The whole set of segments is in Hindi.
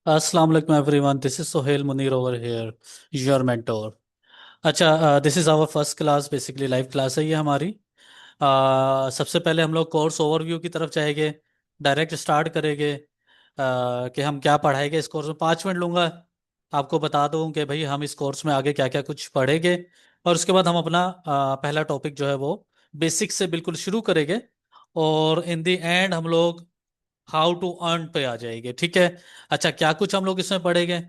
अस्सलाम वालेकुम everyone, this is Sohail Munir over here, your mentor. अच्छा, this is our first class, basically live class है ये हमारी। सबसे पहले हम लोग कोर्स ओवरव्यू की तरफ जाएंगे। डायरेक्ट स्टार्ट करेंगे कि हम क्या पढ़ाएंगे इस कोर्स में। 5 मिनट लूँगा, आपको बता दूँ कि भाई हम इस कोर्स में आगे क्या क्या कुछ पढ़ेंगे। और उसके बाद हम अपना पहला टॉपिक जो है वो बेसिक से बिल्कुल शुरू करेंगे। और इन द एंड हम लोग हाउ टू अर्न पे आ जाएंगे, ठीक है। अच्छा, क्या कुछ हम लोग इसमें पढ़ेंगे?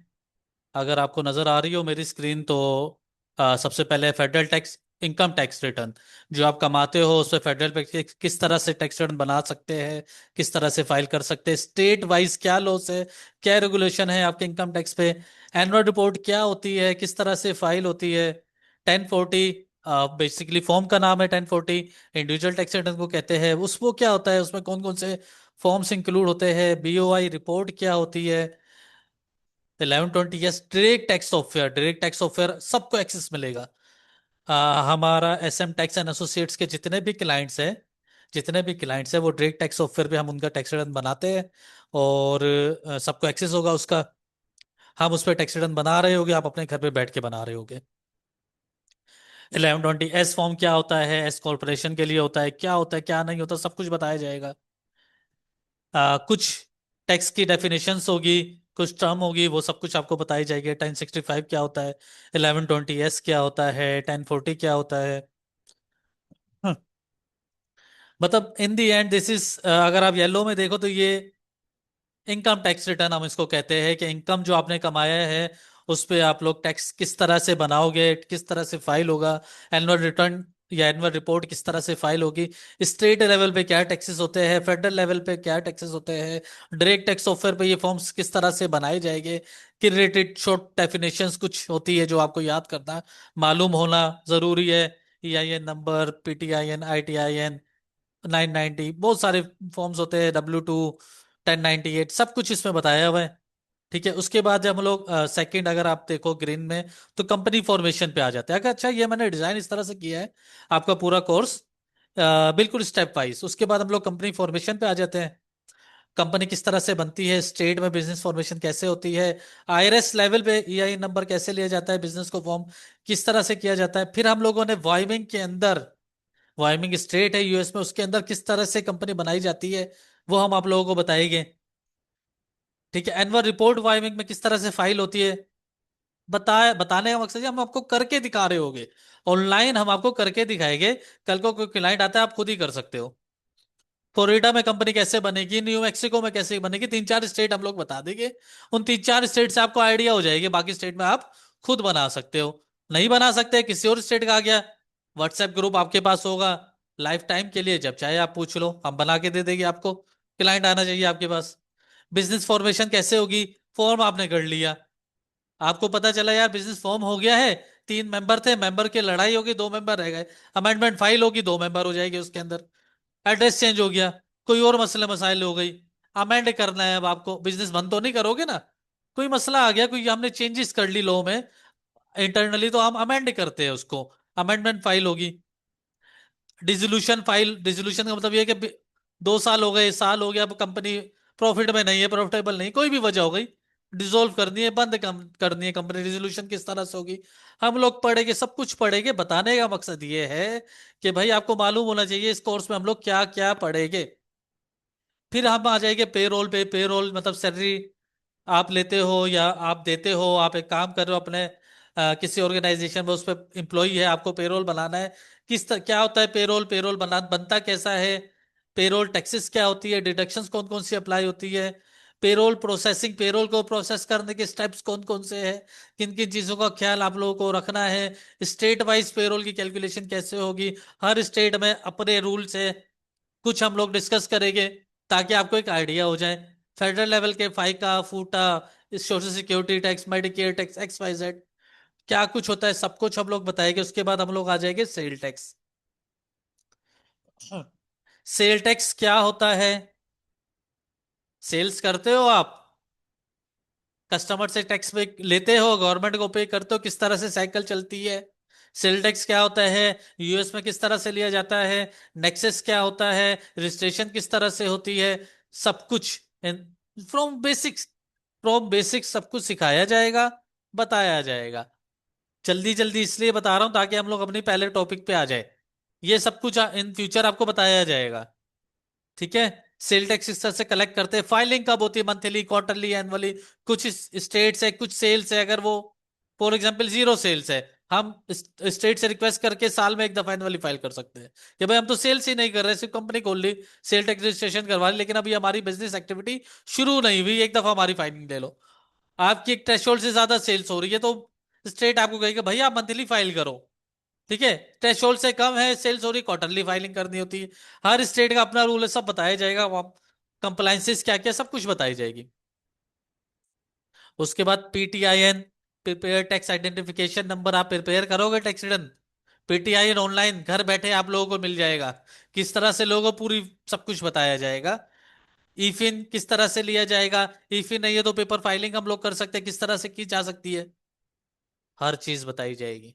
अगर आपको नजर आ रही हो मेरी स्क्रीन तो सबसे पहले federal tax, income tax return. जो आप कमाते हो उस पर फेडरल टैक्स किस तरह से टैक्स रिटर्न बना सकते हैं, किस तरह से फाइल कर सकते हैं, स्टेट वाइज क्या लॉस है, क्या रेगुलेशन है आपके इनकम टैक्स पे। एनुअल रिपोर्ट क्या होती है, किस तरह से फाइल होती है। 1040 बेसिकली फॉर्म का नाम है 1040। इंडिविजुअल टैक्स रिटर्न को कहते हैं। उसको क्या होता है, उसमें कौन कौन से फॉर्म्स इंक्लूड होते हैं, बीओआई रिपोर्ट क्या होती है। 1120, yes, direct tax software, direct tax software सबको एक्सेस मिलेगा। हमारा एसएम टैक्स एंड एसोसिएट्स के जितने भी क्लाइंट्स हैं वो डायरेक्ट टैक्स सॉफ्टवेयर पे हम उनका टैक्स रिटर्न बनाते हैं। और सबको एक्सेस होगा उसका। हम उस पर टैक्स रिटर्न बना रहे होगे, आप अपने घर पे बैठ के बना रहे होगे। 1120 एस फॉर्म क्या होता है, एस कॉर्पोरेशन के लिए होता है, क्या होता है क्या नहीं होता, सब कुछ बताया जाएगा। कुछ टैक्स की डेफिनेशंस होगी, कुछ टर्म होगी, वो सब कुछ आपको बताई जाएगी। 1065 क्या होता है, 1120 एस क्या होता है, 1040 क्या होता है। हाँ, मतलब इन दी एंड दिस इज, अगर आप येलो में देखो तो ये इनकम टैक्स रिटर्न हम इसको कहते हैं। कि इनकम जो आपने कमाया है उस पे आप लोग टैक्स किस तरह से बनाओगे, किस तरह से फाइल होगा। एनुअल रिटर्न या एनुअल रिपोर्ट किस तरह से फाइल होगी। स्टेट लेवल पे क्या टैक्सेस होते हैं, फेडरल लेवल पे क्या टैक्सेस होते हैं, डायरेक्ट टैक्स सॉफ्टवेयर पे ये फॉर्म्स किस तरह से बनाए जाएंगे। कि रिलेटेड शॉर्ट डेफिनेशंस कुछ होती है जो आपको याद करना, मालूम होना जरूरी है। EIN नंबर, PTIN, ITIN, 990, बहुत सारे फॉर्म्स होते हैं, W2, 1098, सब कुछ इसमें बताया हुआ है। ठीक है। उसके बाद जब हम लोग सेकंड, अगर आप देखो ग्रीन में, तो कंपनी फॉर्मेशन पे आ जाते हैं। अगर अच्छा, ये मैंने डिजाइन इस तरह से किया है आपका पूरा कोर्स बिल्कुल स्टेप वाइज। उसके बाद हम लोग कंपनी फॉर्मेशन पे आ जाते हैं। कंपनी किस तरह से बनती है, स्टेट में बिजनेस फॉर्मेशन कैसे होती है, IRS लेवल पे EIN नंबर कैसे लिया जाता है, बिजनेस को फॉर्म किस तरह से किया जाता है। फिर हम लोगों ने वाइमिंग के अंदर, वाइमिंग स्टेट है US में, उसके अंदर किस तरह से कंपनी बनाई जाती है वो हम आप लोगों को बताएंगे। ठीक है। एनुअल रिपोर्ट वाइमिंग में किस तरह से फाइल होती है, बताने का मकसद है हम आपको करके दिखा रहे होगे। ऑनलाइन हम आपको करके दिखाएंगे। कल को कोई क्लाइंट आता है आप खुद ही कर सकते हो। फ्लोरिडा में कंपनी कैसे बनेगी, न्यू मैक्सिको में कैसे बनेगी, 3-4 स्टेट हम लोग बता देंगे। उन 3-4 स्टेट से आपको आइडिया हो जाएगी, बाकी स्टेट में आप खुद बना सकते हो। नहीं बना सकते, किसी और स्टेट का आ गया, व्हाट्सएप ग्रुप आपके पास होगा, लाइफ टाइम के लिए जब चाहे आप पूछ लो, हम बना के दे देंगे आपको। क्लाइंट आना चाहिए आपके पास। बिजनेस फॉर्मेशन कैसे होगी, फॉर्म आपने कर लिया, आपको पता चला यार बिजनेस फॉर्म हो गया है, 3 मेंबर थे, मेंबर की लड़ाई होगी, 2 मेंबर रह गए, अमेंडमेंट फाइल होगी, 2 मेंबर हो जाएगी उसके अंदर। एड्रेस चेंज हो गया, कोई और मसले मसाइल हो गई, अमेंड करना है। अब आपको बिजनेस बंद तो नहीं करोगे ना, कोई मसला आ गया, कोई हमने चेंजेस कर ली लॉ में इंटरनली, तो हम अमेंड करते हैं उसको, अमेंडमेंट फाइल होगी। डिसोल्यूशन फाइल, डिसोल्यूशन का मतलब ये है कि 2 साल हो गए, साल हो गया, अब कंपनी प्रॉफिट में नहीं है, प्रॉफिटेबल नहीं, कोई भी वजह हो गई, डिसॉल्व करनी है, बंद करनी है कंपनी, डिसोल्यूशन किस तरह से होगी, हम लोग पढ़ेंगे, सब कुछ पढ़ेंगे। बताने का मकसद ये है कि भाई आपको मालूम होना चाहिए इस कोर्स में हम लोग क्या क्या पढ़ेंगे। फिर हम आ जाएंगे पेरोल पे। पेरोल मतलब सैलरी आप लेते हो या आप देते हो, आप एक काम कर रहे हो अपने किसी ऑर्गेनाइजेशन में, उस पर एम्प्लॉई है, आपको पेरोल बनाना है। क्या होता है पेरोल, पेरोल बनता कैसा है, पेरोल टैक्सेस क्या होती है, डिडक्शंस कौन कौन सी अप्लाई होती है, पेरोल प्रोसेसिंग, पेरोल को प्रोसेस करने के स्टेप्स कौन कौन से हैं, किन किन चीजों का ख्याल आप लोगों को रखना है, स्टेट वाइज पेरोल की कैलकुलेशन कैसे होगी, हर स्टेट में अपने रूल्स है, कुछ हम लोग डिस्कस करेंगे ताकि आपको एक आइडिया हो जाए। फेडरल लेवल के फाइका, फूटा, social security tax, Medicare tax, XYZ क्या कुछ होता है, सब कुछ हम लोग बताएंगे। उसके बाद हम लोग आ जाएंगे सेल टैक्स। सेल टैक्स क्या होता है, सेल्स करते हो आप, कस्टमर से टैक्स पे लेते हो, गवर्नमेंट को पे करते हो, किस तरह से साइकिल चलती है। सेल टैक्स क्या होता है, US में किस तरह से लिया जाता है, नेक्सेस क्या होता है, रजिस्ट्रेशन किस तरह से होती है, सब कुछ फ्रॉम बेसिक्स फ्रॉम बेसिक सब कुछ सिखाया जाएगा, बताया जाएगा। जल्दी जल्दी इसलिए बता रहा हूं ताकि हम लोग अपनी पहले टॉपिक पे आ जाए। ये सब कुछ इन फ्यूचर आपको बताया जाएगा। ठीक है। सेल टैक्स इस तरह से कलेक्ट करते हैं। फाइलिंग कब होती है? Monthly, quarterly, annually. कुछ स्टेट्स है, कुछ सेल्स है, अगर वो फॉर एग्जांपल जीरो सेल्स है, हम स्टेट से रिक्वेस्ट करके साल में एक दफा एनुअली फाइल कर सकते हैं कि भाई हम तो सेल्स ही नहीं कर रहे, सिर्फ कंपनी खोल ली, सेल टैक्स रजिस्ट्रेशन करवा ली, लेकिन अभी हमारी बिजनेस एक्टिविटी शुरू नहीं हुई, एक दफा हमारी फाइलिंग ले लो। आपकी एक थ्रेशोल्ड से ज्यादा सेल्स हो रही है तो स्टेट आपको कहेगा भैया आप मंथली फाइल करो। ठीक है। थ्रेशोल्ड से कम है सेल्स हो रही, क्वार्टरली फाइलिंग करनी होती है। हर स्टेट का अपना रूल है, सब बताया जाएगा। कंप्लाइंसेस क्या क्या सब कुछ बताई जाएगी। उसके बाद पीटीआईएन, प्रिपेयर टैक्स आइडेंटिफिकेशन नंबर, आप प्रिपेयर करोगे टैक्स रिटर्न, पीटीआईएन ऑनलाइन घर बैठे आप लोगों को मिल जाएगा। किस तरह से लोगों को पूरी सब कुछ बताया जाएगा। ईफिन किस तरह से लिया जाएगा, ईफिन नहीं है तो पेपर फाइलिंग हम लोग कर सकते हैं, किस तरह से की जा सकती है, हर चीज बताई जाएगी।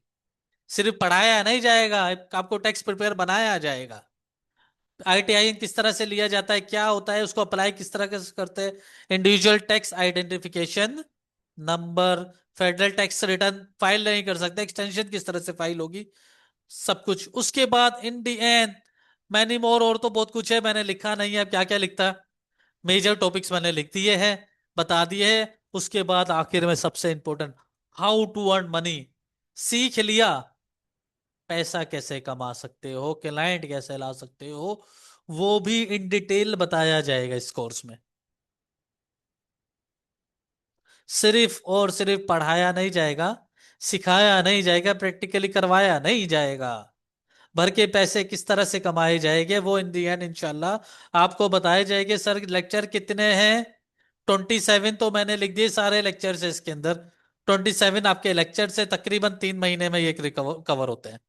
सिर्फ पढ़ाया नहीं जाएगा, आपको टैक्स प्रिपेयर बनाया जाएगा। आईटीआई किस तरह से लिया जाता है, क्या होता है, उसको अप्लाई किस तरह से करते हैं, individual tax identification number, federal tax return file नहीं कर सकते, एक्सटेंशन किस तरह से फाइल होगी, सब कुछ। उसके बाद इन दी एंड मैनी मोर, और तो बहुत कुछ है, मैंने लिखा नहीं है, क्या क्या लिखता। मेजर टॉपिक्स मैंने लिख दिए हैं, बता दिए हैं। उसके बाद आखिर में सबसे important, how to earn money, सीख लिया। पैसा कैसे कमा सकते हो, क्लाइंट कैसे ला सकते हो, वो भी इन डिटेल बताया जाएगा इस कोर्स में। सिर्फ और सिर्फ पढ़ाया नहीं जाएगा, सिखाया नहीं जाएगा, प्रैक्टिकली करवाया नहीं जाएगा। भर के पैसे किस तरह से कमाए जाएंगे वो इन दी एंड इंशाल्लाह आपको बताए जाएंगे। सर लेक्चर कितने हैं? 27 तो मैंने लिख दिए सारे लेक्चर्स है इसके अंदर। 27 आपके लेक्चर से तकरीबन 3 महीने में ये कवर होते हैं।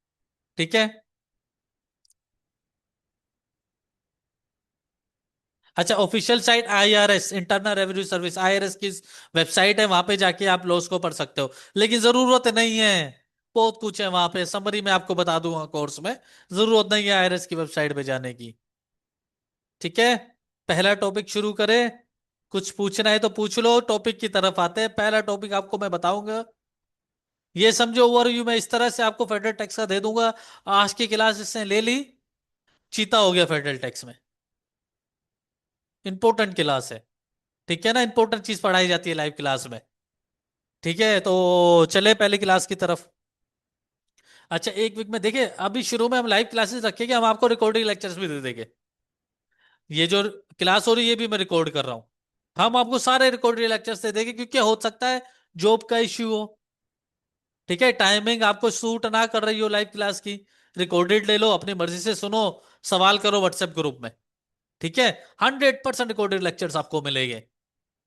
ठीक है। अच्छा, official site IRS, internal revenue service, IRS की वेबसाइट है, वहां पे जाके आप लॉस को पढ़ सकते हो, लेकिन जरूरत नहीं है। बहुत कुछ है वहां पे, समरी में आपको बता दूंगा कोर्स में। जरूरत नहीं है आईआरएस की वेबसाइट पे जाने की। ठीक है। पहला टॉपिक शुरू करें। कुछ पूछना है तो पूछ लो, टॉपिक की तरफ आते हैं। पहला टॉपिक आपको मैं बताऊंगा, ये समझो ओवरव्यू मैं इस तरह से आपको फेडरल टैक्स का दे दूंगा। आज की क्लास इसने ले ली, चीता हो गया फेडरल टैक्स में। इंपॉर्टेंट क्लास है। ठीक है ना, इंपॉर्टेंट चीज पढ़ाई जाती है लाइव क्लास में। ठीक है, तो चले पहली क्लास की तरफ। अच्छा, एक वीक में देखिए, अभी शुरू में हम लाइव क्लासेस रखेंगे, हम आपको रिकॉर्डिंग लेक्चर्स भी दे देंगे। ये जो क्लास हो रही है ये भी मैं रिकॉर्ड कर रहा हूँ। हम आपको सारे रिकॉर्डेड लेक्चर्स दे देंगे, क्योंकि हो सकता है जॉब का इश्यू हो। ठीक है, टाइमिंग आपको सूट ना कर रही हो लाइव क्लास की, रिकॉर्डेड ले लो, अपनी मर्जी से सुनो, सवाल करो व्हाट्सएप ग्रुप में। ठीक है। 100% रिकॉर्डेड लेक्चर्स आपको मिलेंगे।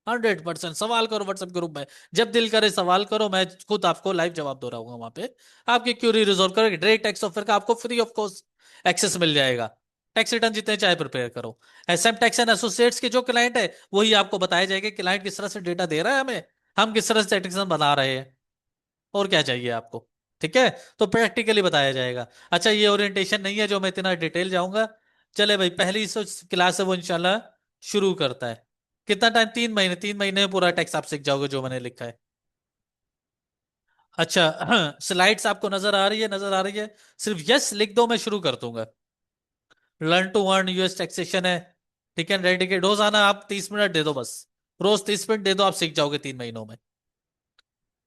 100% सवाल करो व्हाट्सएप ग्रुप में, जब दिल करे सवाल करो, मैं खुद आपको लाइव जवाब दे रहा हूँ वहां पे। आपकी क्यूरी रिजॉल्व करोगे, डायरेक्ट टैक्स ऑफर का आपको फ्री ऑफ कॉस्ट एक्सेस मिल जाएगा। टैक्स रिटर्न जितने चाहे प्रिपेयर करो। एसएम टैक्स एंड एसोसिएट्स के जो क्लाइंट है वही आपको बताया जाएगा, क्लाइंट किस तरह से डेटा दे रहा है हमें, हम किस तरह से टैक्स बना रहे हैं, और क्या चाहिए आपको। ठीक है। तो प्रैक्टिकली बताया जाएगा। अच्छा, ये ओरिएंटेशन नहीं है जो मैं इतना डिटेल जाऊंगा। चले भाई, पहली जो क्लास है वो इंशाल्लाह शुरू करता है। कितना टाइम? 3 महीने, 3 महीने में पूरा टैक्स आप सीख जाओगे जो मैंने लिखा है। अच्छा, स्लाइड्स आपको नजर आ रही है? नजर आ रही है? सिर्फ यस लिख दो, मैं शुरू कर दूंगा। Learn to earn US taxation है। ठीक है, रेडी, रोजाना आप 30 मिनट दे दो बस। रोज 30 मिनट दे दो, आप सीख जाओगे 3 महीनों में।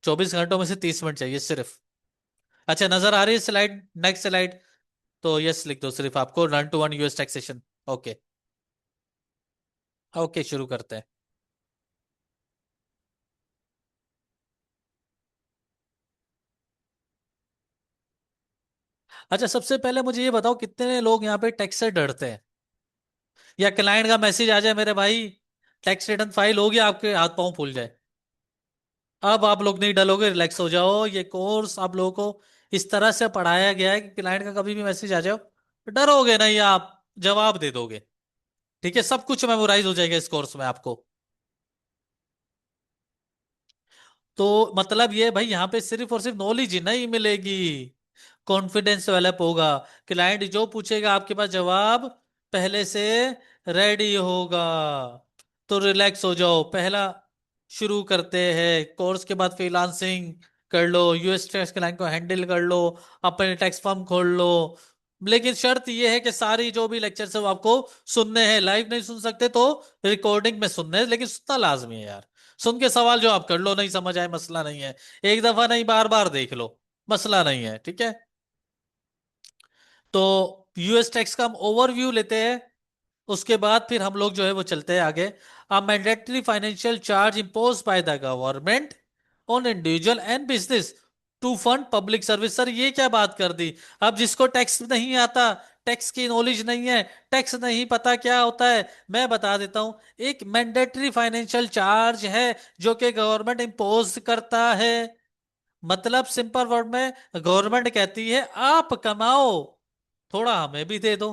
24 घंटों में से 30 मिनट चाहिए सिर्फ। अच्छा, नजर आ रही है स्लाइड? Next slide. तो यस लिख दो सिर्फ, आपको learn to earn US taxation. Okay. Okay, शुरू करते हैं। अच्छा, सबसे पहले मुझे ये बताओ, कितने लोग यहाँ पे टैक्स से डरते हैं, या क्लाइंट का मैसेज आ जाए मेरे भाई टैक्स रिटर्न फाइल हो गया, आपके हाथ पांव फूल जाए। अब आप लोग नहीं डरोगे, रिलैक्स हो जाओ। ये कोर्स आप लोगों को इस तरह से पढ़ाया गया है कि क्लाइंट का कभी भी मैसेज आ जाओ, डरोगे नहीं, आप जवाब दे दोगे। ठीक है, सब कुछ मेमोराइज हो जाएगा इस कोर्स में आपको। तो मतलब ये भाई, यहाँ पे सिर्फ और सिर्फ नॉलेज ही नहीं मिलेगी, कॉन्फिडेंस डेवलप होगा। क्लाइंट जो पूछेगा आपके पास जवाब पहले से रेडी होगा। तो रिलैक्स हो जाओ। पहला शुरू करते हैं, कोर्स के बाद फ्रीलांसिंग कर लो, यूएस टैक्स क्लाइंट को हैंडल कर लो, अपने टैक्स फर्म खोल लो। लेकिन शर्त यह है कि सारी जो भी लेक्चर्स है वो आपको सुनने हैं, लाइव नहीं सुन सकते तो रिकॉर्डिंग में सुनने हैं, लेकिन सुनना लाजमी है यार। सुन के सवाल जवाब कर लो, नहीं समझ आए मसला नहीं है, एक दफा नहीं बार बार देख लो, मसला नहीं है, ठीक है। तो यूएस टैक्स का हम ओवरव्यू लेते हैं, उसके बाद फिर हम लोग जो है वो चलते हैं आगे। A mandatory financial charge impose by the government on individual and business to fund public service. Sir ये क्या बात कर दी? अब जिसको टैक्स नहीं आता, टैक्स की नॉलेज नहीं है, टैक्स नहीं पता क्या होता है, मैं बता देता हूं। एक मैंडेटरी फाइनेंशियल चार्ज है जो कि गवर्नमेंट इम्पोज करता है। मतलब सिंपल वर्ड में गवर्नमेंट कहती है आप कमाओ, थोड़ा हमें भी दे दो।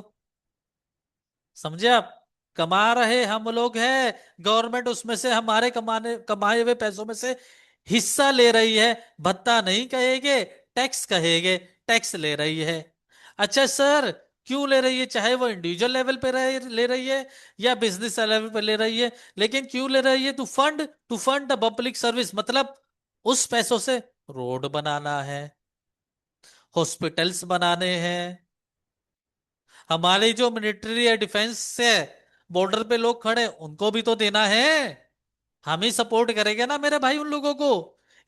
समझे आप? कमा रहे हम लोग हैं, गवर्नमेंट उसमें से हमारे कमाए हुए पैसों में से हिस्सा ले रही है। भत्ता नहीं कहेंगे, टैक्स कहेंगे, टैक्स ले रही है। अच्छा सर, क्यों ले रही है? चाहे वो इंडिविजुअल लेवल पे ले रही है या बिजनेस लेवल पे ले रही है, लेकिन क्यों ले रही है? To fund the public service, मतलब उस पैसों से रोड बनाना है, हॉस्पिटल्स बनाने हैं, हमारी जो मिलिट्री या डिफेंस है, बॉर्डर पे लोग खड़े उनको भी तो देना है। हम ही सपोर्ट करेंगे ना मेरे भाई उन लोगों को।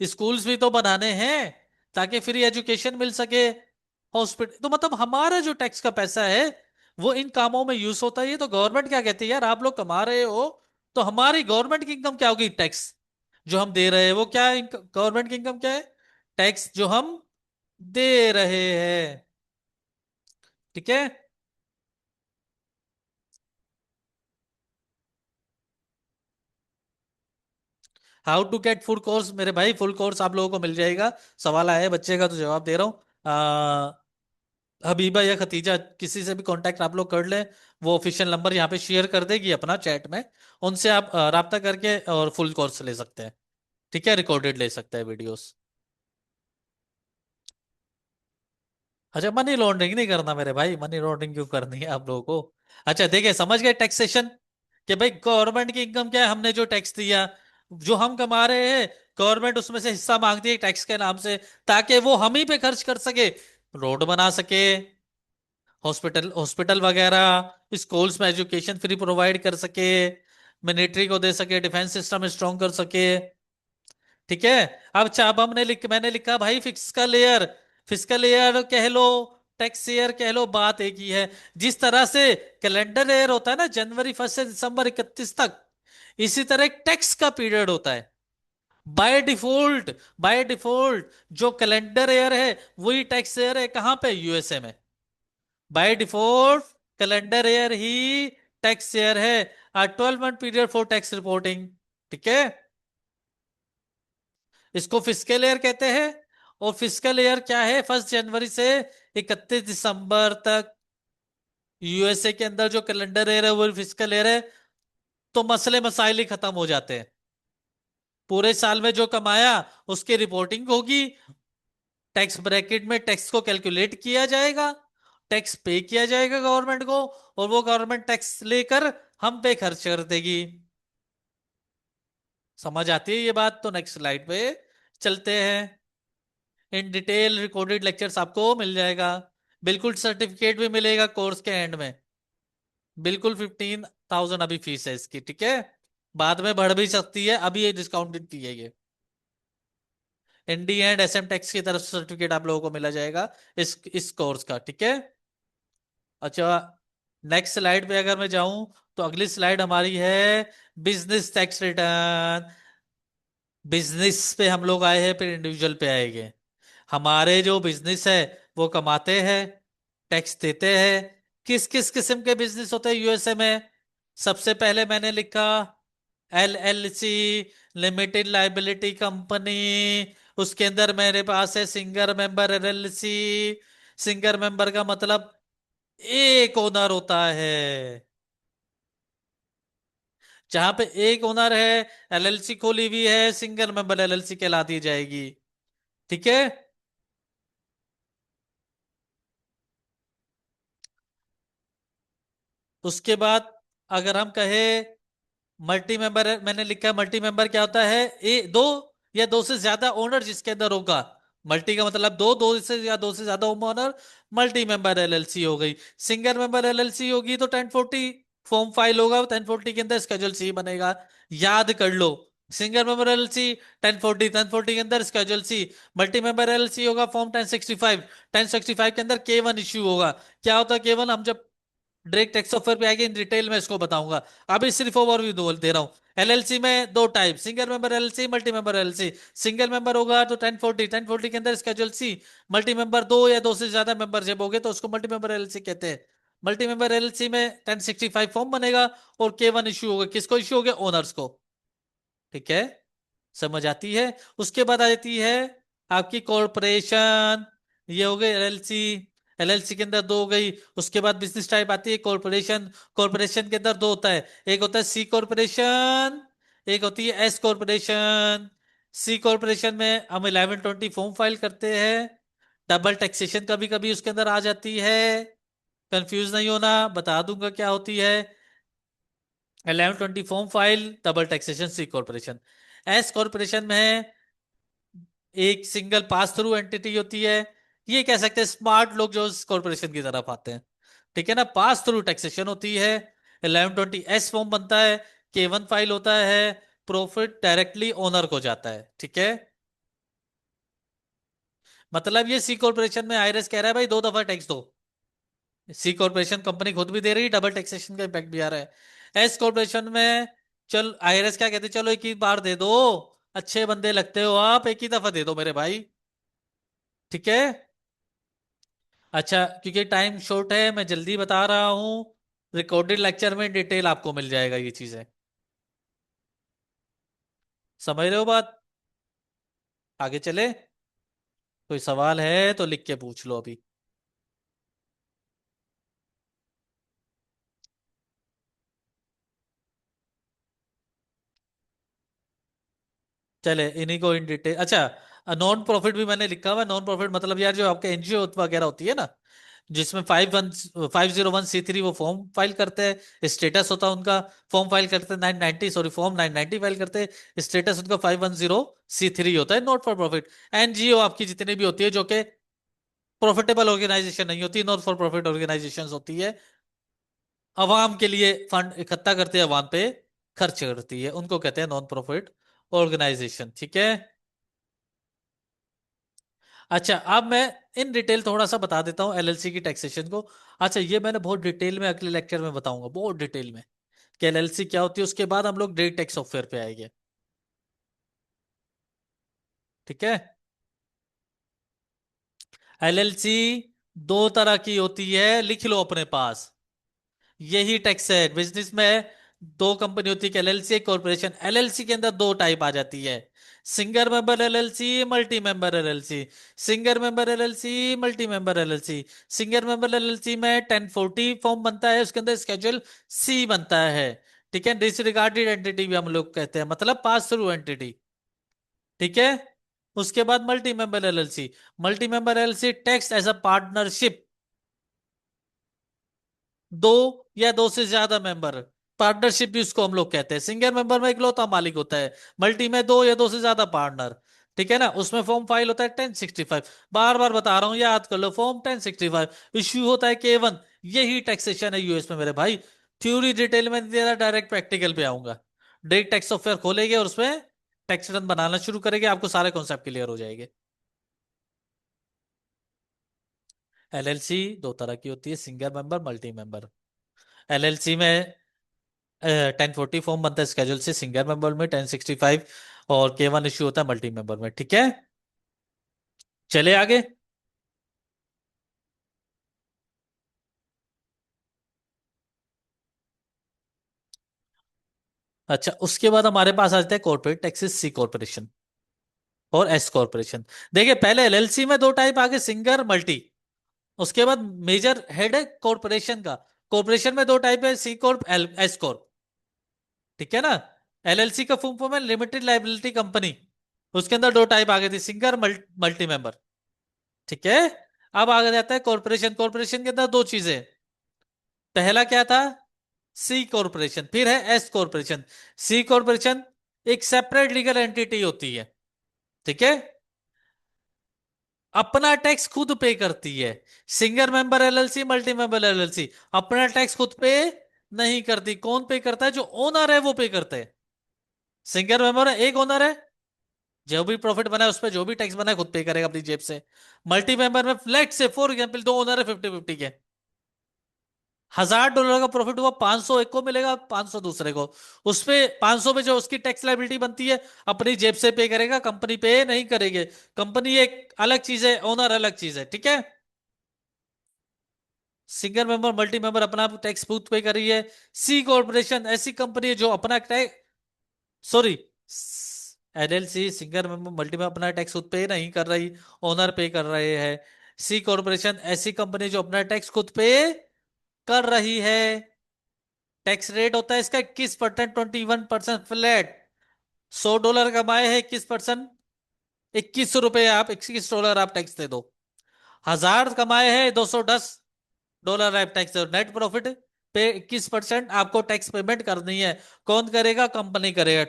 स्कूल्स भी तो बनाने हैं ताकि फ्री एजुकेशन मिल सके, हॉस्पिटल। तो मतलब हमारा जो टैक्स का पैसा है वो इन कामों में यूज होता है। ये तो गवर्नमेंट क्या कहती है, यार आप लोग कमा रहे हो तो हमारी गवर्नमेंट की इनकम क्या होगी? टैक्स जो हम दे रहे हैं वो क्या है? गवर्नमेंट की इनकम क्या है? टैक्स जो हम दे रहे हैं, ठीक है। How to get full course, मेरे भाई फुल कोर्स आप लोगों को मिल जाएगा। सवाल आया है बच्चे का तो जवाब दे रहा हूँ। हबीबा या खतीजा किसी से भी कांटेक्ट आप लोग कर लें, वो ऑफिशियल नंबर यहाँ पे शेयर कर देगी अपना चैट में, उनसे आप राब्ता करके और फुल कोर्स ले सकते हैं, ठीक है, रिकॉर्डेड ले सकते हैं वीडियोस। अच्छा, मनी लॉन्ड्रिंग नहीं करना मेरे भाई, मनी लॉन्ड्रिंग क्यों करनी है आप लोगों को? अच्छा देखिए, समझ गए टैक्सेशन, कि भाई गवर्नमेंट की इनकम क्या है, हमने जो टैक्स दिया, जो हम कमा रहे हैं, गवर्नमेंट उसमें से हिस्सा मांगती है टैक्स के नाम से, ताकि वो हम ही पे खर्च कर सके, रोड बना सके, हॉस्पिटल हॉस्पिटल वगैरह, स्कूल्स में एजुकेशन फ्री प्रोवाइड कर सके, मिलिट्री को दे सके, डिफेंस सिस्टम स्ट्रॉन्ग कर सके, ठीक है। अब मैंने लिखा भाई फिजिकल लेयर, फिजिकल लेयर कह लो, टैक्स ईयर कह लो, बात एक ही है। जिस तरह से कैलेंडर ईयर होता है ना, जनवरी 1 से दिसंबर 31 तक, इसी तरह एक टैक्स का पीरियड होता है। बाय डिफॉल्ट जो कैलेंडर ईयर है वही टैक्स ईयर है, कहां पे? यूएसए में। By default calendar year he tax year है। 12 month period for tax reporting, ठीक है। इसको फिस्कल ईयर कहते हैं। और फिस्कल ईयर क्या है? 1 जनवरी से 31 दिसंबर तक। यूएसए के अंदर जो कैलेंडर ईयर है वो फिस्कल ईयर है। तो मसले मसाइल ही खत्म हो जाते हैं। पूरे साल में जो कमाया उसकी रिपोर्टिंग होगी, टैक्स ब्रैकेट में टैक्स को कैलकुलेट किया जाएगा, टैक्स पे किया जाएगा गवर्नमेंट को, और वो गवर्नमेंट टैक्स लेकर हम पे खर्च कर देगी। समझ आती है ये बात? तो नेक्स्ट स्लाइड पे चलते हैं। इन डिटेल रिकॉर्डेड लेक्चर्स आपको मिल जाएगा, बिल्कुल सर्टिफिकेट भी मिलेगा कोर्स के एंड में। बिल्कुल 15,000 अभी फीस है इसकी, ठीक है। बाद में बढ़ भी सकती है, अभी ये डिस्काउंटेड की है ये। एनडी एंड एसएम टैक्स की तरफ से सर्टिफिकेट आप लोगों को मिला जाएगा इस कोर्स का, ठीक है। अच्छा, नेक्स्ट स्लाइड पे अगर मैं जाऊं तो अगली स्लाइड हमारी है बिजनेस टैक्स रिटर्न। बिजनेस पे हम लोग आए हैं, फिर इंडिविजुअल पे आएंगे। हमारे जो बिजनेस है वो कमाते हैं, टैक्स देते हैं। किस किस किस्म के बिजनेस होते हैं यूएसए में? सबसे पहले मैंने लिखा एलएलसी, लिमिटेड लाइबिलिटी कंपनी। उसके अंदर मेरे पास है single member LLC. Single member का मतलब एक ओनर होता है। जहां पे एक ओनर है, एलएलसी खोली हुई है, सिंगल मेंबर एलएलसी कहलाती जाएगी, ठीक है। उसके बाद अगर हम कहें मल्टी मेंबर मैंने लिखा है, मल्टी मेंबर क्या होता है? दो या दो से ज्यादा ओनर जिसके अंदर होगा। मल्टी का मतलब दो, दो से या दो से ज्यादा ओनर। मल्टी मेंबर एलएलसी हो गई। सिंगल मेंबर एलएलसी होगी तो 1040 फॉर्म फाइल होगा, 1040 के अंदर स्केड्यूल सी बनेगा। याद कर लो। सिंगल मेंबर एलएलसी 1040, 1040 के अंदर स्केड्यूल सी। मल्टी मेंबर एलएलसी होगा फॉर्म 1065, 1065 के अंदर K1 इश्यू होगा। क्या होता है K1? हम जब डायरेक्ट टैक्स ऑफर पे आएंगे इन डिटेल में इसको बताऊंगा। अभी सिर्फ ओवरव्यू दे रहा हूँ। एलएलसी में दो type, single member LLC, multi member LLC. Single member होगा तो 1040, 1040 के अंदर स्केड्यूल सी। मल्टी मेंबर दो या दो से ज्यादा मेंबरशिप होगे तो उसको मल्टी मेंबर एलएलसी कहते हैं। मल्टी मेंबर एलएलसी में 1065 फॉर्म बनेगा और K1 इश्यू होगा। किसको इश्यू होगा? ओनर्स को। ठीक है, समझ आती है? उसके बाद आ जाती है आपकी कॉरपोरेशन। ये हो गई एलएलसी। एलएलसी के अंदर दो हो गई। उसके बाद बिजनेस टाइप आती है कॉरपोरेशन। कॉरपोरेशन के अंदर दो होता है, एक होता है सी कॉरपोरेशन, एक होती है एस कॉरपोरेशन। सी कॉरपोरेशन में हम 1120 फॉर्म फाइल करते हैं। डबल टैक्सेशन कभी कभी उसके अंदर आ जाती है। कंफ्यूज नहीं होना, बता दूंगा क्या होती है। 1120 फॉर्म फाइल, डबल टैक्सेशन, सी कॉरपोरेशन। एस कॉरपोरेशन में एक सिंगल पास थ्रू एंटिटी होती है। ये कह सकते हैं स्मार्ट लोग जो इस कॉरपोरेशन की तरफ आते हैं। ठीक है ना, पास थ्रू टैक्सेशन होती है। 1120 एस फॉर्म बनता है। K1 फाइल होता है। प्रॉफिट डायरेक्टली ओनर को जाता है। ठीक है, मतलब ये सी कॉरपोरेशन में आईआरएस कह रहा है भाई दो दफा टैक्स दो। सी कॉरपोरेशन कंपनी खुद भी दे रही है, डबल टैक्सेशन का इम्पैक्ट भी आ रहा है। एस कॉरपोरेशन में चल आईआरएस क्या कहते हैं, चलो एक ही बार दे दो। अच्छे बंदे लगते हो आप, एक ही दफा दे दो मेरे भाई। ठीक है। अच्छा, क्योंकि टाइम शॉर्ट है मैं जल्दी बता रहा हूँ। रिकॉर्डेड लेक्चर में डिटेल आपको मिल जाएगा ये चीजें। समझ रहे हो बात? आगे चले? कोई सवाल है तो लिख के पूछ लो अभी। चले इन्हीं को इन डिटेल। अच्छा, नॉन प्रॉफिट भी मैंने लिखा हुआ है। नॉन प्रॉफिट मतलब यार जो आपके एनजीओ वगैरह होती है ना, जिसमें 501(c)(3) वो फॉर्म फाइल करते हैं, स्टेटस होता है उनका। फॉर्म फाइल करते हैं 990, सॉरी फॉर्म 990 फाइल करते हैं, स्टेटस उनका 510(c)(3) होता है, नॉट फॉर प्रॉफिट। एनजीओ आपकी जितनी भी होती है जो कि प्रॉफिटेबल ऑर्गेनाइजेशन नहीं होती, नॉट फॉर प्रॉफिट ऑर्गेनाइजेशन होती है, अवाम के लिए फंड इकट्ठा करते हैं, अवाम पे खर्च करती है, उनको कहते हैं नॉन प्रॉफिट ऑर्गेनाइजेशन। ठीक है। अच्छा, अब मैं इन डिटेल थोड़ा सा बता देता हूँ एलएलसी की टैक्सेशन को। अच्छा, ये मैंने बहुत डिटेल में अगले लेक्चर में बताऊंगा, बहुत डिटेल में कि एलएलसी क्या होती है। उसके बाद हम लोग डायरेक्ट टैक्स सॉफ्टवेयर पे आएंगे। ठीक है। एलएलसी दो तरह की होती है, लिख लो अपने पास। यही टैक्स है बिजनेस में। दो कंपनी होती है, एलएलसी एक कॉर्पोरेशन। एलएलसी के अंदर दो टाइप आ जाती है, single member LLC, multi member LLC. Single member LLC, multi member LLC. Single member LLC में 1040 फॉर्म बनता है, उसके अंदर स्केड्यूल सी बनता है। ठीक है, डिसरिगार्डेड एंटिटी भी हम लोग कहते हैं, मतलब पास थ्रू एंटिटी। ठीक है। उसके बाद multi member LLC. Multi member LLC tax as a partnership, दो या दो से ज्यादा मेंबर। पार्टनरशिप भी उसको हम लोग कहते हैं। सिंगल मेंबर में इकलौता मालिक होता है, मल्टी में दो या दो से ज्यादा पार्टनर। ठीक है ना, उसमें फॉर्म फाइल होता है 1065। बार बार बता रहा हूं, याद कर लो, फॉर्म 1065 इश्यू होता है K1। यही टैक्सेशन है यूएस में मेरे भाई। थ्योरी डिटेल में नहीं दे रहा, डायरेक्ट प्रैक्टिकल पे आऊंगा। डायरेक्ट टैक्स सॉफ्टवेयर खोलेंगे और उसमें टैक्स रिटर्न बनाना शुरू करेंगे, आपको सारे कॉन्सेप्ट क्लियर हो जाएंगे। एलएलसी दो तरह की होती है, single member, multi member. LLC में 1040 फॉर्म बनता है स्केड्यूल से, सिंगल मेंबर में 1065, और K1 इश्यू होता है मल्टी मेंबर में। ठीक है, चले आगे। अच्छा, उसके बाद हमारे पास आ जाता है कॉर्पोरेट टैक्सेस, सी कॉर्पोरेशन और एस कॉर्पोरेशन। देखिए पहले एलएलसी में दो टाइप आगे, सिंगल मल्टी। उसके बाद मेजर हेड है कॉर्पोरेशन का। कॉर्पोरेशन में दो टाइप है, सी कॉर्प, एस कॉर्प। ठीक है ना। एलएलसी का फुल फॉर्म है लिमिटेड लाइबिलिटी कंपनी। उसके अंदर दो टाइप आ गए थे, सिंगल मल्टी मेंबर। ठीक है। अब आगे जाता है कॉर्पोरेशन। कॉर्पोरेशन के अंदर दो चीजें। पहला क्या था? सी कॉरपोरेशन, फिर है एस कॉरपोरेशन। सी कॉरपोरेशन एक सेपरेट लीगल एंटिटी होती है, ठीक है, अपना टैक्स खुद पे करती है। Single member LLC, multi member LLC अपना टैक्स खुद पे नहीं करती। कौन पे करता है? जो ओनर है वो पे करते हैं। सिंगल मेंबर एक ओनर है, जो भी प्रॉफिट बना है उस पर जो भी टैक्स बना है खुद पे करेगा अपनी जेब से। मल्टी मेंबर में फ्लैट से फॉर एग्जाम्पल दो ओनर है, 50-50 के, $1000 का प्रॉफिट हुआ, 500 एक को मिलेगा, 500 दूसरे को। उस पे 500 पे जो उसकी टैक्स लाइबिलिटी बनती है अपनी जेब से पे करेगा, कंपनी पे नहीं करेगी। कंपनी एक अलग चीज है, ओनर अलग चीज है, ठीक है। सिंगल मेंबर मल्टी मेंबर अपना टैक्स खुद पे कर रही है। सी कॉर्पोरेशन ऐसी कंपनी है जो अपना tax, sorry, LLC single member multi में अपना टैक्स खुद पे नहीं कर रही, ओनर पे कर रहे हैं। सी कॉर्पोरेशन ऐसी कंपनी जो अपना टैक्स खुद पे कर रही है। टैक्स रेट होता है इसका 21%, 21% फ्लैट। $100 कमाए हैं, 21%, ₹21, आप $21 आप टैक्स दे दो। 1000 कमाए हैं, $210 आप टैक्स दे दो। नेट प्रॉफिट पे 21% आपको टैक्स पेमेंट करनी है। कौन करेगा? कंपनी करेगा।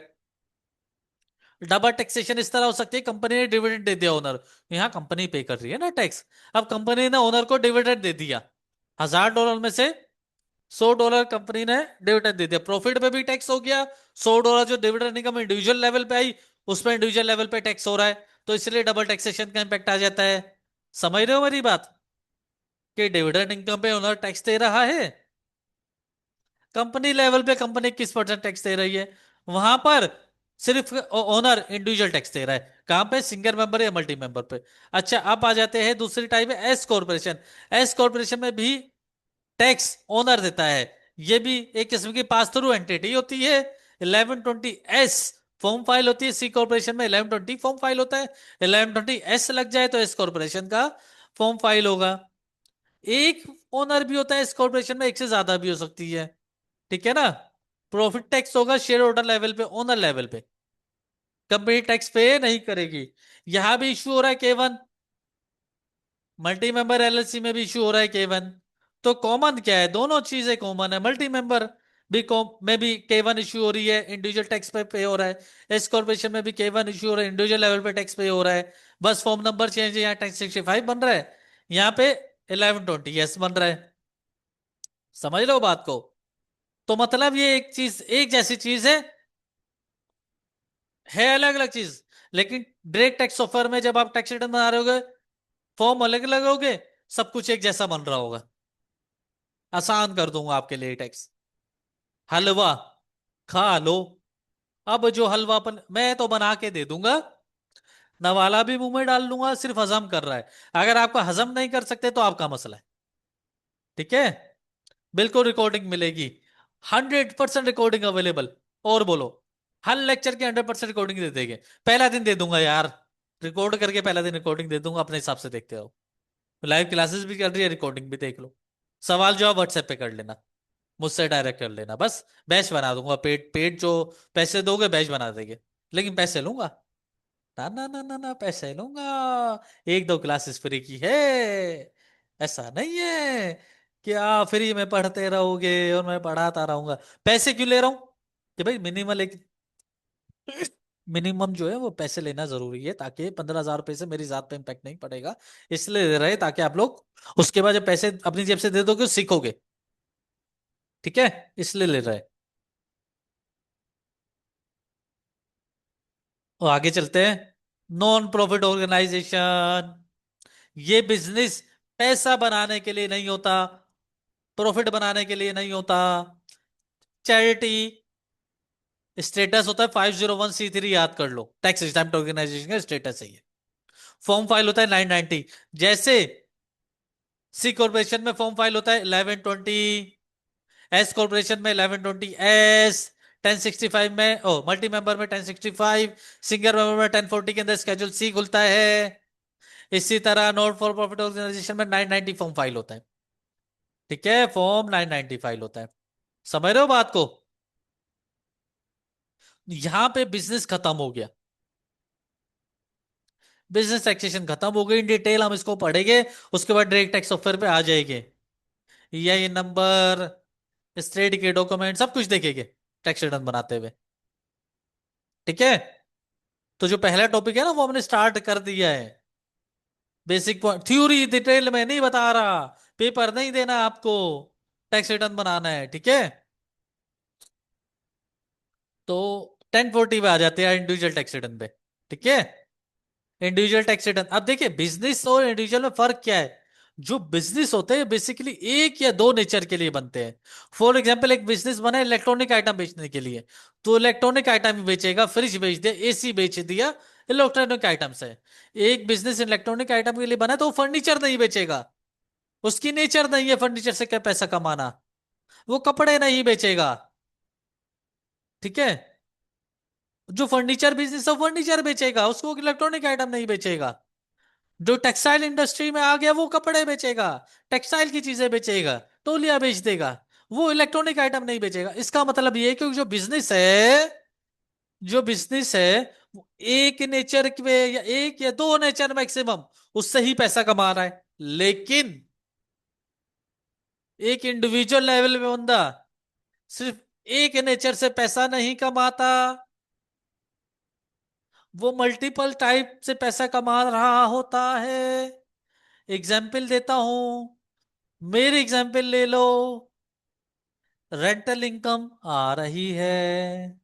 डबल टैक्सेशन इस तरह हो सकती है, कंपनी ने डिविडेंड दे दिया ओनर, यहाँ कंपनी पे कर रही है ना टैक्स। अब कंपनी ने ओनर को डिविडेंड दे दिया, $1000 में से $100 कंपनी ने डिविडेंड दे दिया, प्रॉफिट पे भी टैक्स हो गया। $100 जो डिविडेंड इनकम इंडिविजुअल लेवल पे आई, उसमें इंडिविजुअल लेवल पे टैक्स हो रहा है, तो इसलिए डबल टैक्सेशन का इंपैक्ट आ जाता है। समझ रहे हो मेरी बात? कि डिविडेंड इनकम पे ओनर टैक्स दे रहा है, कंपनी लेवल पे कंपनी 21% टैक्स दे रही है, वहां पर सिर्फ ओनर इंडिविजुअल टैक्स दे रहा है। कहां पे? सिंगल मेंबर या मल्टी मेंबर पे। अच्छा, अब आ जाते हैं दूसरी टाइप है एस कॉर्पोरेशन। एस कॉर्पोरेशन में भी टैक्स ओनर देता है। ये भी एक किस्म की पास थ्रू एंटिटी होती है। 1120 एस फॉर्म फाइल होती है। सी कॉर्पोरेशन में 1120 फॉर्म फाइल होता है। 1120 एस लग जाए तो एस कॉर्पोरेशन का फॉर्म फाइल होगा। एक ओनर भी होता है इस कॉर्पोरेशन में, एक से ज्यादा भी हो सकती है, ठीक है ना। प्रॉफिट टैक्स होगा शेयर होल्डर लेवल पे, ओनर लेवल पे, कंपनी टैक्स पे नहीं करेगी। यहां भी इशू हो रहा है K1, मल्टी मेंबर एलएलसी में भी इशू हो रहा है K1। तो कॉमन क्या है? दोनों चीजें कॉमन है। मल्टी मेंबर भी में भी K1 इशू हो रही है, इंडिविजुअल टैक्स पे हो रहा है। एस कॉर्पोरेशन में भी K1 इशू हो रहा है, इंडिविजुअल लेवल पे टैक्स पे हो रहा है। बस फॉर्म नंबर चेंज है, यहाँ टैक्स 65 बन रहा है, यहाँ पे 1120 बन रहा है। समझ लो बात को? तो मतलब ये एक चीज, एक जैसी चीज है अलग अलग चीज। लेकिन डायरेक्ट टैक्स सॉफ्टवेयर में जब आप टैक्स रिटर्न बना रहे होगे, फॉर्म अलग अलग होगे, सब कुछ एक जैसा बन रहा होगा। आसान कर दूंगा आपके लिए टैक्स। हलवा खा लो। अब जो हलवा मैं तो बना के दे दूंगा, नवाला भी मुंह में डाल लूंगा, सिर्फ हजम कर रहा है। अगर आपका हजम नहीं कर सकते तो आपका मसला है, ठीक है। बिल्कुल रिकॉर्डिंग मिलेगी, 100% रिकॉर्डिंग अवेलेबल। और बोलो, हर लेक्चर की 100% रिकॉर्डिंग दे देंगे। पहला दिन दे दूंगा यार, रिकॉर्ड करके पहला दिन रिकॉर्डिंग दे दूंगा, अपने हिसाब से देखते रहो। लाइव क्लासेस भी कर रही है, रिकॉर्डिंग भी देख लो। सवाल जवाब व्हाट्सएप पे कर लेना, मुझसे डायरेक्ट कर लेना बस। बैच बना दूंगा, पेड पेड जो पैसे दोगे बैच बना देंगे, लेकिन पैसे लूंगा। ना ना ना ना ना, पैसे लूंगा। एक दो क्लासेस फ्री की है, ऐसा नहीं है कि आप फ्री में पढ़ते रहोगे और मैं पढ़ाता रहूंगा। पैसे क्यों ले रहा हूं? कि भाई मिनिमल एक मिनिमम जो है वो पैसे लेना जरूरी है, ताकि 15,000 रुपए से मेरी जात पे इम्पैक्ट नहीं पड़ेगा। इसलिए ले रहे हैं, ताकि आप लोग उसके बाद जब पैसे अपनी जेब से दे दोगे सीखोगे, ठीक है, इसलिए ले रहे हैं। और आगे चलते हैं। नॉन प्रॉफिट ऑर्गेनाइजेशन, ये बिजनेस पैसा बनाने के लिए नहीं होता, प्रॉफिट बनाने के लिए नहीं होता। चैरिटी स्टेटस होता है 501(c)(3), याद कर लो, टैक्स एग्जैम्प्ट ऑर्गेनाइजेशन का स्टेटस है ये। फॉर्म फाइल होता है 990, जैसे सी कॉर्पोरेशन में फॉर्म फाइल होता है 1120, एस कॉर्पोरेशन में 1120 एस, 1065 में, ओ मल्टी मेंबर में 1065, सिंगल मेंबर में 1040 के अंदर स्केड्यूल सी खुलता है। इसी तरह नॉट फॉर प्रॉफिट ऑर्गेनाइजेशन में 990 फॉर्म फाइल होता है, ठीक है, फॉर्म 990 फाइल होता है। समझ रहे हो बात को? यहां पे बिजनेस खत्म हो गया, बिजनेस टैक्सेशन खत्म हो गई। इन डिटेल हम इसको पढ़ेंगे, उसके बाद डायरेक्ट टैक्स सॉफ्टवेयर पे आ जाएंगे। ये नंबर, स्टेट के डॉक्यूमेंट सब कुछ देखेंगे टैक्स रिटर्न बनाते हुए। ठीक है। तो जो पहला टॉपिक है ना वो हमने स्टार्ट कर दिया है। बेसिक थ्योरी डिटेल में नहीं बता रहा, पेपर नहीं देना आपको, टैक्स रिटर्न बनाना है। ठीक है। तो 1040 पे आ जाते हैं इंडिविजुअल टैक्स रिटर्न पे। ठीक है। इंडिविजुअल टैक्स रिटर्न, अब देखिए बिजनेस और इंडिविजुअल में फर्क क्या है। जो बिजनेस होते हैं बेसिकली एक या दो नेचर के लिए बनते हैं। फॉर एग्जांपल एक बिजनेस बना है इलेक्ट्रॉनिक आइटम बेचने के लिए, तो इलेक्ट्रॉनिक आइटम ही बेचेगा, फ्रिज बेच दिया, एसी बेच दिया, इलेक्ट्रॉनिक आइटम्स है। एक बिजनेस इलेक्ट्रॉनिक आइटम के लिए बना है तो वो फर्नीचर नहीं बेचेगा, उसकी नेचर नहीं है फर्नीचर से क्या पैसा कमाना, वो कपड़े नहीं बेचेगा। ठीक है। जो फर्नीचर बिजनेस है फर्नीचर बेचेगा, उसको इलेक्ट्रॉनिक आइटम नहीं बेचेगा। जो टेक्सटाइल इंडस्ट्री में आ गया वो कपड़े बेचेगा, टेक्सटाइल की चीजें बेचेगा, तौलिया बेच देगा, वो इलेक्ट्रॉनिक आइटम नहीं बेचेगा। इसका मतलब ये है कि जो बिजनेस है वो एक नेचर पे या एक या दो नेचर मैक्सिमम उससे ही पैसा कमा रहा है। लेकिन एक इंडिविजुअल लेवल पे बंदा सिर्फ एक नेचर से पैसा नहीं कमाता, वो मल्टीपल टाइप से पैसा कमा रहा होता है। एग्जाम्पल देता हूं, मेरी एग्जाम्पल ले लो। रेंटल इनकम आ रही है,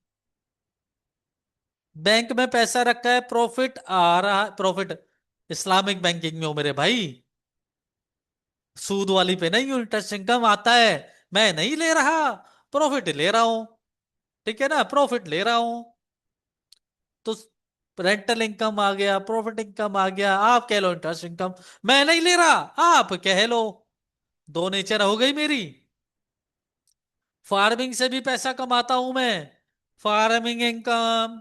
बैंक में पैसा रखा है, प्रॉफिट आ रहा है, प्रॉफिट इस्लामिक बैंकिंग में हो मेरे भाई, सूद वाली पे नहीं हूं, इंटरेस्ट इनकम आता है, मैं नहीं ले रहा, प्रॉफिट ले रहा हूं। ठीक है ना, प्रॉफिट ले रहा हूं। तो रेंटल इनकम आ गया, प्रॉफिट इनकम आ गया, आप कह लो इंटरेस्ट इनकम, मैं नहीं ले रहा, आप कह लो, दो नेचर हो गई मेरी। फार्मिंग से भी पैसा कमाता हूं मैं, फार्मिंग इनकम।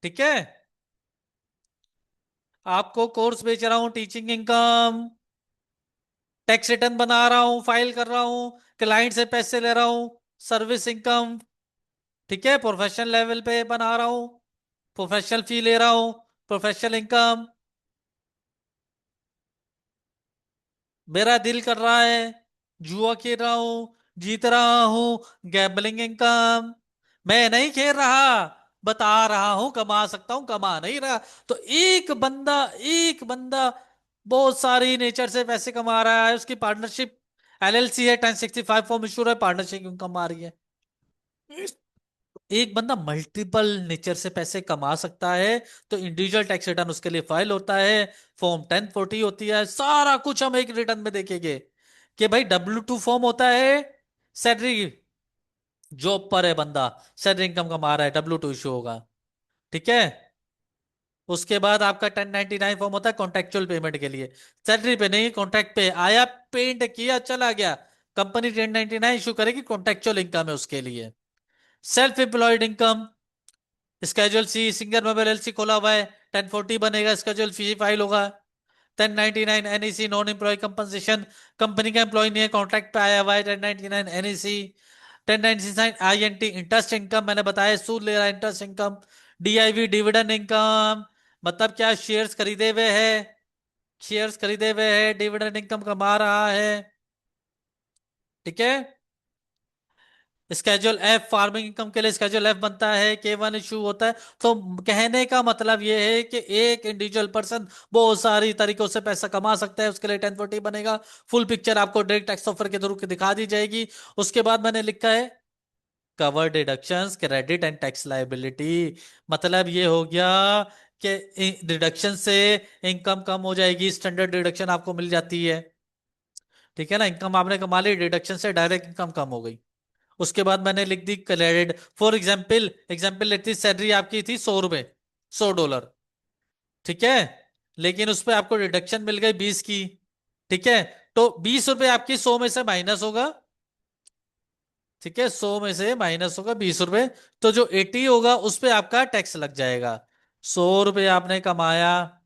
ठीक है। आपको कोर्स बेच रहा हूं, टीचिंग इनकम। टैक्स रिटर्न बना रहा हूं, फाइल कर रहा हूं, क्लाइंट से पैसे ले रहा हूं, सर्विस इनकम। ठीक है, प्रोफेशनल लेवल पे बना रहा हूं, प्रोफेशनल फी ले रहा हूं, प्रोफेशनल इनकम। मेरा दिल कर रहा है, जुआ खेल रहा हूं, जीत रहा हूं, गैम्बलिंग इनकम। मैं नहीं खेल रहा, बता रहा हूं कमा सकता हूं, कमा नहीं रहा। तो एक बंदा बहुत सारी नेचर से पैसे कमा रहा है, उसकी पार्टनरशिप एलएलसी है, 1065 फॉर्म इशू है, पार्टनरशिप इनकम आ रही है। एक बंदा मल्टीपल नेचर से पैसे कमा सकता है, तो इंडिविजुअल टैक्स रिटर्न उसके लिए फाइल होता है, फॉर्म 1040 होती है, सारा कुछ हम एक रिटर्न में देखेंगे। कि भाई W2 फॉर्म होता है, सैलरी, जॉब पर है बंदा, सैलरी इनकम कमा रहा है, W2 इशू होगा। ठीक है। उसके बाद आपका 1099 फॉर्म होता है कॉन्ट्रेक्चुअल पेमेंट के लिए, सैलरी पे नहीं, कॉन्ट्रैक्ट पे आया, पेंट किया, चला गया, कंपनी 1099 इशू करेगी, कॉन्ट्रेक्चुअल इनकम है उसके लिए। सेल्फ एम्प्लॉयड इनकम, स्केजुअल सी, सिंगर मोबाइल एलसी खोला हुआ है, 1040 बनेगा, स्केजुअल फी फाइल होगा। 1099 NEC, non employee compensation, company का एम्प्लॉय नहीं है, कॉन्ट्रैक्ट पे आया हुआ है, 1099 एनईसी। 1099 आईएनटी, इंटरेस्ट इनकम, मैंने बताया सूद ले रहा है, interest income. DIV, dividend income, मतलब क्या, शेयर्स खरीदे हुए है, शेयर्स खरीदे हुए है, डिविडेंड इनकम कमा रहा है। ठीक है। स्केजुअल एफ, फार्मिंग इनकम के लिए स्केजुअल एफ बनता है, K1 इशू होता है। तो कहने का मतलब यह है कि एक इंडिविजुअल पर्सन बहुत सारी तरीकों से पैसा कमा सकता है, उसके लिए 1040 बनेगा। फुल पिक्चर आपको डायरेक्ट टैक्स ऑफर के थ्रू दिखा दी जाएगी। उसके बाद मैंने लिखा है cover deductions, credit and tax liability. मतलब ये हो गया कि डिडक्शन से इनकम कम हो जाएगी, स्टैंडर्ड डिडक्शन आपको मिल जाती है। ठीक है ना, इनकम आपने कमा ली, डिडक्शन से डायरेक्ट इनकम कम हो गई। उसके बाद मैंने लिख दी क्रेडिट, फॉर एग्जाम्पल, एग्जाम्पल लेती, सैलरी आपकी थी $100, $100। ठीक है। लेकिन उस पर आपको डिडक्शन मिल गई 20 की। ठीक है। तो ₹20 आपकी 100 में से माइनस होगा। ठीक है, 100 में से माइनस होगा ₹20। तो जो 80 होगा उस पे आपका टैक्स लग जाएगा। ₹100 आपने कमाया,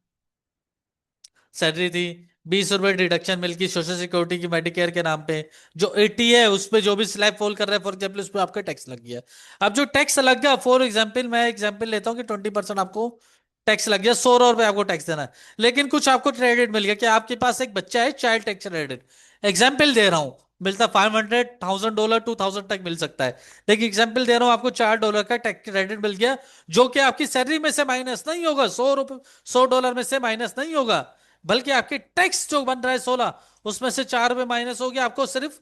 सैलरी थी, ₹20 डिडक्शन मिलकी सोशल सिक्योरिटी की, मेडिकेयर के नाम पे। जो 80 है उस पे जो भी स्लैब फॉल कर रहा है फॉर एग्जाम्पल, उस पे आपका टैक्स लग गया। अब जो टैक्स लग गया, फॉर एग्जाम्पल मैं एग्जाम्पल लेता हूँ कि 20% आपको टैक्स लग गया, ₹100 आपको टैक्स देना है। लेकिन कुछ आपको क्रेडिट मिल गया कि आपके पास एक बच्चा है, चाइल्ड टैक्स क्रेडिट, एग्जाम्पल दे रहा हूं, मिलता, $500, $1000 तक मिल सकता है। देखिए एग्जाम्पल दे रहा हूं आपको, $4 का टैक्स क्रेडिट मिल गया, जो कि आपकी सैलरी में से माइनस नहीं होगा, $100 में से माइनस नहीं होगा, बल्कि आपके टैक्स जो बन रहा है 16, उसमें से ₹4 माइनस हो गया, आपको सिर्फ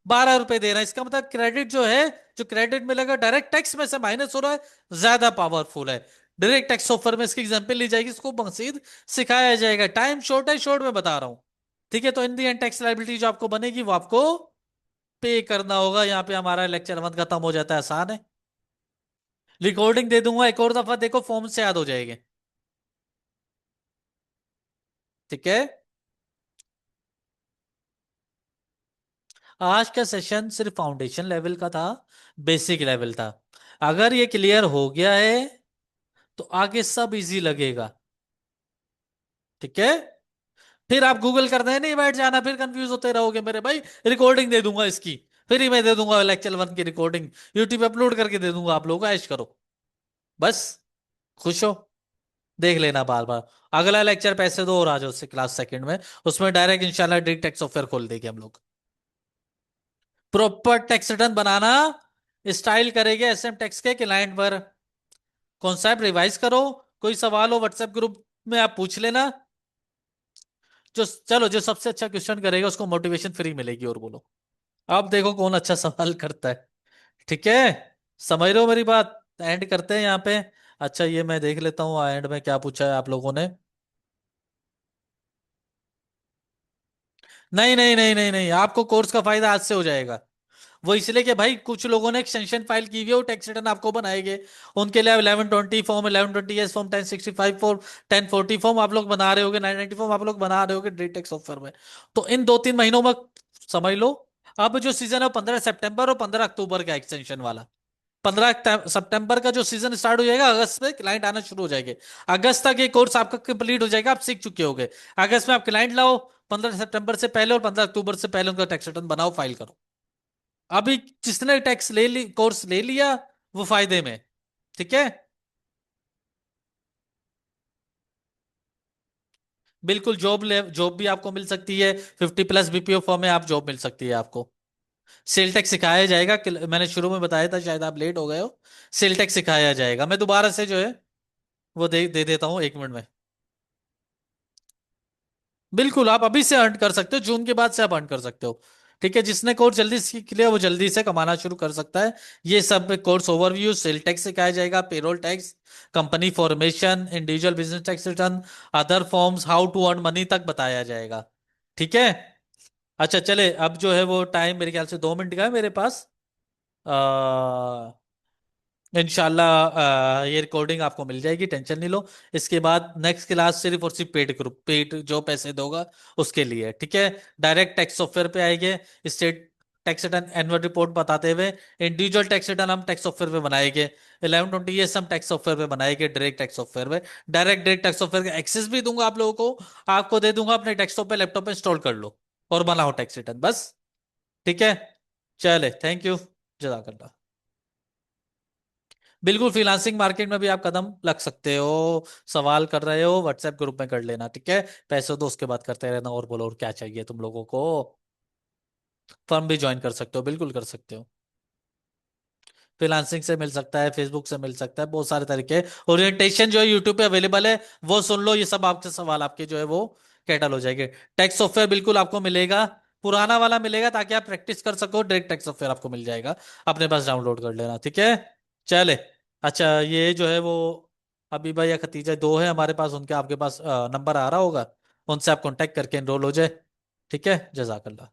₹12 दे रहा है। इसका मतलब क्रेडिट जो है, जो क्रेडिट मिलेगा डायरेक्ट टैक्स में से माइनस हो रहा है, ज्यादा पावरफुल है। डायरेक्ट टैक्स ऑफर में इसकी एग्जाम्पल ली जाएगी, इसको मजीद सिखाया जाएगा। टाइम शॉर्ट है, शॉर्ट में बता रहा हूं। ठीक है, तो इन दी एंड टैक्स लाइबिलिटी जो आपको बनेगी वो आपको पे करना होगा। यहाँ पे हमारा लेक्चर 1 खत्म हो जाता है, आसान है। रिकॉर्डिंग दे दूंगा एक और दफा, देखो फॉर्म से याद हो जाएंगे। ठीक है, आज का सेशन सिर्फ फाउंडेशन लेवल का था, बेसिक लेवल था। अगर ये क्लियर हो गया है तो आगे सब इजी लगेगा। ठीक है, फिर आप गूगल करने नहीं बैठ जाना, फिर कंफ्यूज होते रहोगे मेरे भाई। रिकॉर्डिंग दे दूंगा इसकी, फिर ही मैं दे दूंगा लेक्चर 1 की रिकॉर्डिंग, यूट्यूब पे अपलोड करके दे दूंगा, आप लोग ऐश करो बस, खुश हो। देख लेना बार बार। अगला लेक्चर पैसे दो और आ जाओ उससे क्लास सेकंड में, उसमें डायरेक्ट इंशाल्लाह डायरेक्ट टैक्स सॉफ्टवेयर खोल देंगे हम लोग। प्रॉपर टैक्स रिटर्न बनाना स्टाइल करेंगे एसएम टैक्स के क्लाइंट पर। कॉन्सेप्ट रिवाइज करो, कोई सवाल हो व्हाट्सएप ग्रुप में आप पूछ लेना। जो चलो, जो सबसे अच्छा क्वेश्चन करेगा उसको मोटिवेशन फ्री मिलेगी, और बोलो आप देखो कौन अच्छा सवाल करता है। ठीक है, समझ रहे हो मेरी बात? एंड करते हैं यहाँ पे। अच्छा ये मैं देख लेता हूँ एंड में क्या पूछा है आप लोगों ने। नहीं नहीं नहीं नहीं नहीं, आपको कोर्स का फायदा आज से हो जाएगा। वो इसलिए कि भाई कुछ लोगों ने एक्सटेंशन फाइल की हुई है, वो टैक्स रिटर्न आपको बनाएंगे। उनके लिए 1120 फॉर्म, 1120 फॉर्म, 1065 फॉर्म, 1040 फॉर्म आप लोग बना रहे होगे, 990 फॉर्म आप लोग बना रहे होगे डायरेक्ट टैक्स ऑफर में। तो इन 2-3 महीनों में समझ लो। अब जो सीजन है 15 सितंबर और 15 अक्टूबर का एक्सटेंशन वाला। 15 सितंबर का जो सीजन स्टार्ट हो जाएगा, अगस्त में क्लाइंट आना शुरू हो जाएंगे। अगस्त तक ये कोर्स आपका कंप्लीट हो जाएगा, आप सीख चुके होगे। अगस्त में आप क्लाइंट लाओ, 15 सितंबर से पहले और 15 अक्टूबर से पहले उनका टैक्स रिटर्न बनाओ, फाइल करो। अभी जिसने टैक्स ले ली, कोर्स ले लिया, वो फायदे में। ठीक है, बिल्कुल जॉब भी आपको मिल सकती है, 50+ बीपीओ फॉर्म में आप जॉब मिल सकती है आपको। सेल टैक्स सिखाया जाएगा, मैंने शुरू में बताया था, शायद आप लेट हो गए हो। सेल टैक्स सिखाया जाएगा, मैं दोबारा से जो है वो दे दे देता हूँ 1 मिनट में। बिल्कुल, आप अभी से अर्न कर सकते हो, जून के बाद से आप अर्न कर सकते हो। ठीक है, जिसने कोर्स जल्दी सीख लिया वो जल्दी से कमाना शुरू कर सकता है। ये सब कोर्स ओवरव्यू, सेल टैक्स सिखाया जाएगा, payroll tax, company formation, individual business tax return, other forms, how to earn money तक बताया जाएगा। ठीक है, अच्छा चले, अब जो है वो टाइम मेरे ख्याल से 2 मिनट का है मेरे पास। इंशाल्लाह ये रिकॉर्डिंग आपको मिल जाएगी, टेंशन नहीं लो। इसके बाद नेक्स्ट क्लास सिर्फ और सिर्फ पेड ग्रुप, पेड जो पैसे दोगा उसके लिए। ठीक है, डायरेक्ट टैक्स सॉफ्टवेयर पे आएंगे, state tax return annual report बताते हुए, इंडिविजुअल टैक्स रिटर्न हम टैक्स सॉफ्टवेयर पे बनाएंगे, 1120 ये हम टैक्स सॉफ्टवेयर पे बनाएंगे, डायरेक्ट टैक्स सॉफ्टवेयर पे। डायरेक्ट टैक्स सॉफ्टवेयर का एक्सेस भी दूंगा आप लोगों को, आपको दे दूंगा, अपने डेस्कटॉप पे लैपटॉप पे इंस्टॉल कर लो और बनाओ टैक्स रिटर्न बस। ठीक है, चले, थैंक यू, जज़ाकल्लाह। बिल्कुल, फ्रीलांसिंग मार्केट में भी आप कदम लग सकते हो। सवाल कर रहे हो व्हाट्सएप ग्रुप में कर लेना, ठीक है? पैसे दो, उसके बाद करते रहना, और बोलो और क्या चाहिए तुम लोगों को। फर्म भी ज्वाइन कर सकते हो, बिल्कुल कर सकते हो। फ्रीलांसिंग से मिल सकता है, फेसबुक से मिल सकता है, बहुत सारे तरीके। ओरिएंटेशन जो है यूट्यूब पे अवेलेबल है, वो सुन लो, ये सब आपके सवाल आपके जो है वो कैटल हो जाएंगे। टैक्स सॉफ्टवेयर बिल्कुल आपको मिलेगा, पुराना वाला मिलेगा, ताकि आप प्रैक्टिस कर सको। डायरेक्ट टैक्स सॉफ्टवेयर आपको मिल जाएगा, अपने पास डाउनलोड कर लेना, ठीक है? चले, अच्छा ये जो है वो अभी भाई या खतीजा दो है हमारे पास, उनके आपके पास नंबर आ रहा होगा, उनसे आप कांटेक्ट करके एनरोल हो जाए। ठीक है, जजाकल्ला।